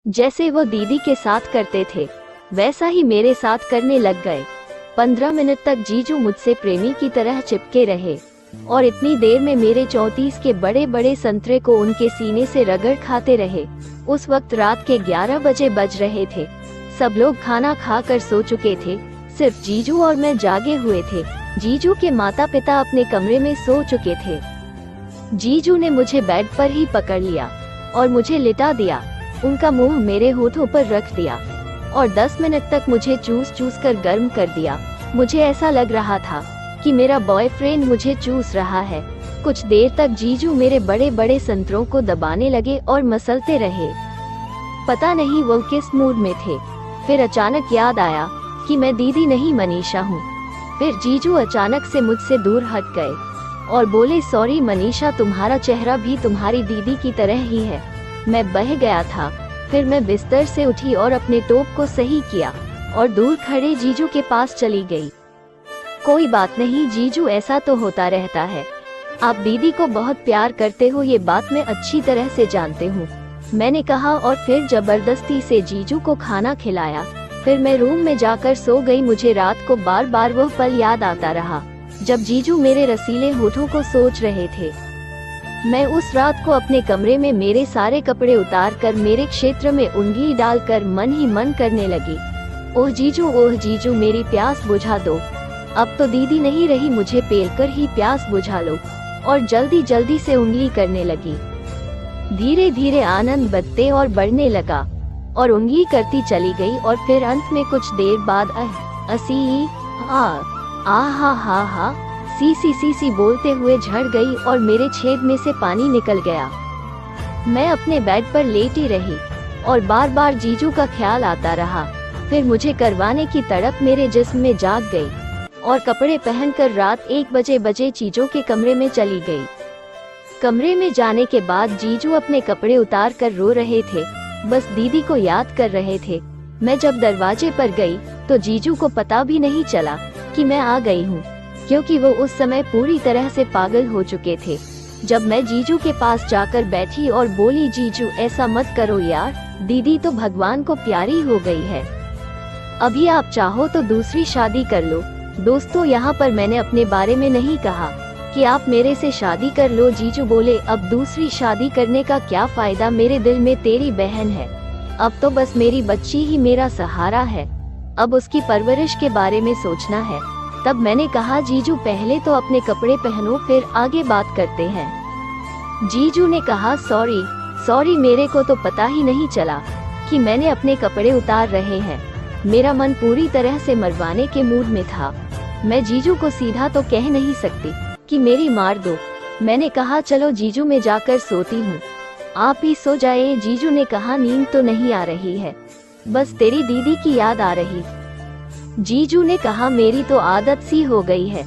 जैसे वो दीदी के साथ करते थे वैसा ही मेरे साथ करने लग गए। 15 मिनट तक जीजू मुझसे प्रेमी की तरह चिपके रहे और इतनी देर में मेरे 34 के बड़े बड़े संतरे को उनके सीने से रगड़ खाते रहे। उस वक्त रात के 11 बजे बज रहे थे। सब लोग खाना खाकर सो चुके थे, सिर्फ जीजू और मैं जागे हुए थे। जीजू के माता पिता अपने कमरे में सो चुके थे। जीजू ने मुझे बेड पर ही पकड़ लिया और मुझे लिटा दिया। उनका मुंह मेरे होठों पर रख दिया और 10 मिनट तक मुझे चूस चूस कर गर्म कर दिया। मुझे ऐसा लग रहा था कि मेरा बॉयफ्रेंड मुझे चूस रहा है। कुछ देर तक जीजू मेरे बड़े बड़े संतरों को दबाने लगे और मसलते रहे। पता नहीं वो किस मूड में थे। फिर अचानक याद आया कि मैं दीदी नहीं मनीषा हूँ। फिर जीजू अचानक से मुझसे दूर हट गए और बोले, सॉरी मनीषा, तुम्हारा चेहरा भी तुम्हारी दीदी की तरह ही है। मैं बह गया था। फिर मैं बिस्तर से उठी और अपने टॉप को सही किया और दूर खड़े जीजू के पास चली गई। कोई बात नहीं जीजू, ऐसा तो होता रहता है। आप दीदी को बहुत प्यार करते हो, ये बात मैं अच्छी तरह से जानते हूँ, मैंने कहा और फिर जबरदस्ती से जीजू को खाना खिलाया। फिर मैं रूम में जाकर सो गई। मुझे रात को बार बार वह पल याद आता रहा जब जीजू मेरे रसीले होठों को सोच रहे थे। मैं उस रात को अपने कमरे में मेरे सारे कपड़े उतार कर मेरे क्षेत्र में उंगली डालकर मन ही मन करने लगी, ओह जीजू मेरी प्यास बुझा दो। अब तो दीदी नहीं रही, मुझे पेलकर ही प्यास बुझा लो। और जल्दी जल्दी से उंगली करने लगी। धीरे धीरे आनंद बढ़ते और बढ़ने लगा और उंगली करती चली गई और फिर अंत में कुछ देर बाद असी हा सी बोलते हुए झड़ गई और मेरे छेद में से पानी निकल गया। मैं अपने बेड पर लेटी रही और बार बार जीजू का ख्याल आता रहा। फिर मुझे करवाने की तड़प मेरे जिस्म में जाग गई और कपड़े पहनकर रात 1 बजे चीजों के कमरे में चली गई। कमरे में जाने के बाद जीजू अपने कपड़े उतार कर रो रहे थे, बस दीदी को याद कर रहे थे। मैं जब दरवाजे पर गई तो जीजू को पता भी नहीं चला कि मैं आ गई हूँ, क्योंकि वो उस समय पूरी तरह से पागल हो चुके थे। जब मैं जीजू के पास जाकर बैठी और बोली, जीजू ऐसा मत करो यार, दीदी तो भगवान को प्यारी हो गई है, अभी आप चाहो तो दूसरी शादी कर लो। दोस्तों, यहाँ पर मैंने अपने बारे में नहीं कहा कि आप मेरे से शादी कर लो। जीजू बोले, अब दूसरी शादी करने का क्या फायदा, मेरे दिल में तेरी बहन है, अब तो बस मेरी बच्ची ही मेरा सहारा है, अब उसकी परवरिश के बारे में सोचना है। तब मैंने कहा, जीजू पहले तो अपने कपड़े पहनो, फिर आगे बात करते हैं। जीजू ने कहा, सॉरी मेरे को तो पता ही नहीं चला कि मैंने अपने कपड़े उतार रहे हैं। मेरा मन पूरी तरह से मरवाने के मूड में था। मैं जीजू को सीधा तो कह नहीं सकती कि मेरी मार दो। मैंने कहा, चलो जीजू मैं जाकर सोती हूँ, आप ही सो जाए। जीजू ने कहा, नींद तो नहीं आ रही है, बस तेरी दीदी की याद आ रही। जीजू ने कहा, मेरी तो आदत सी हो गई है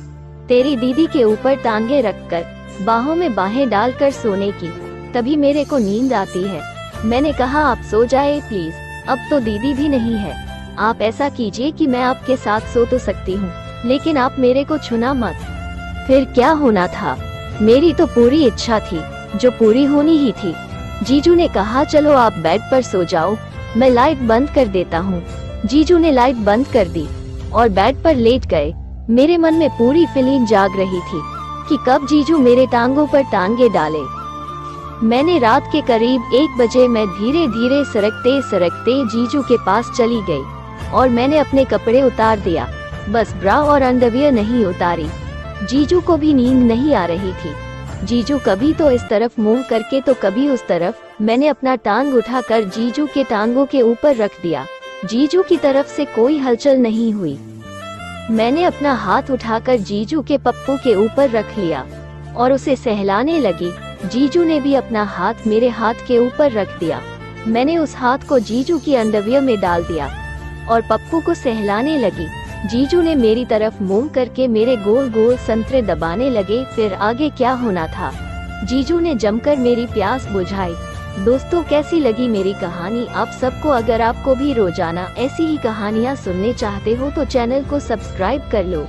तेरी दीदी के ऊपर टांगे रखकर बाहों में बाहें डालकर सोने की, तभी मेरे को नींद आती है। मैंने कहा, आप सो जाए प्लीज, अब तो दीदी भी नहीं है। आप ऐसा कीजिए कि मैं आपके साथ सो तो सकती हूँ, लेकिन आप मेरे को छूना मत। फिर क्या होना था, मेरी तो पूरी इच्छा थी जो पूरी होनी ही थी। जीजू ने कहा, चलो आप बेड पर सो जाओ, मैं लाइट बंद कर देता हूँ। जीजू ने लाइट बंद कर दी और बेड पर लेट गए। मेरे मन में पूरी फीलिंग जाग रही थी कि कब जीजू मेरे टांगों पर टांगे डाले। मैंने रात के करीब 1 बजे मैं धीरे धीरे सरकते सरकते जीजू के पास चली गई और मैंने अपने कपड़े उतार दिया, बस ब्रा और अंडरवियर नहीं उतारी। जीजू को भी नींद नहीं आ रही थी। जीजू कभी तो इस तरफ मुंह करके तो कभी उस तरफ। मैंने अपना टांग उठाकर जीजू के टांगों के ऊपर रख दिया। जीजू की तरफ से कोई हलचल नहीं हुई। मैंने अपना हाथ उठाकर जीजू के पप्पू के ऊपर रख लिया और उसे सहलाने लगी। जीजू ने भी अपना हाथ मेरे हाथ के ऊपर रख दिया। मैंने उस हाथ को जीजू की अंडरवियर में डाल दिया और पप्पू को सहलाने लगी। जीजू ने मेरी तरफ मुंह करके मेरे गोल गोल संतरे दबाने लगे। फिर आगे क्या होना था, जीजू ने जमकर मेरी प्यास बुझाई। दोस्तों, कैसी लगी मेरी कहानी आप सबको? अगर आपको भी रोजाना ऐसी ही कहानियाँ सुनने चाहते हो तो चैनल को सब्सक्राइब कर लो।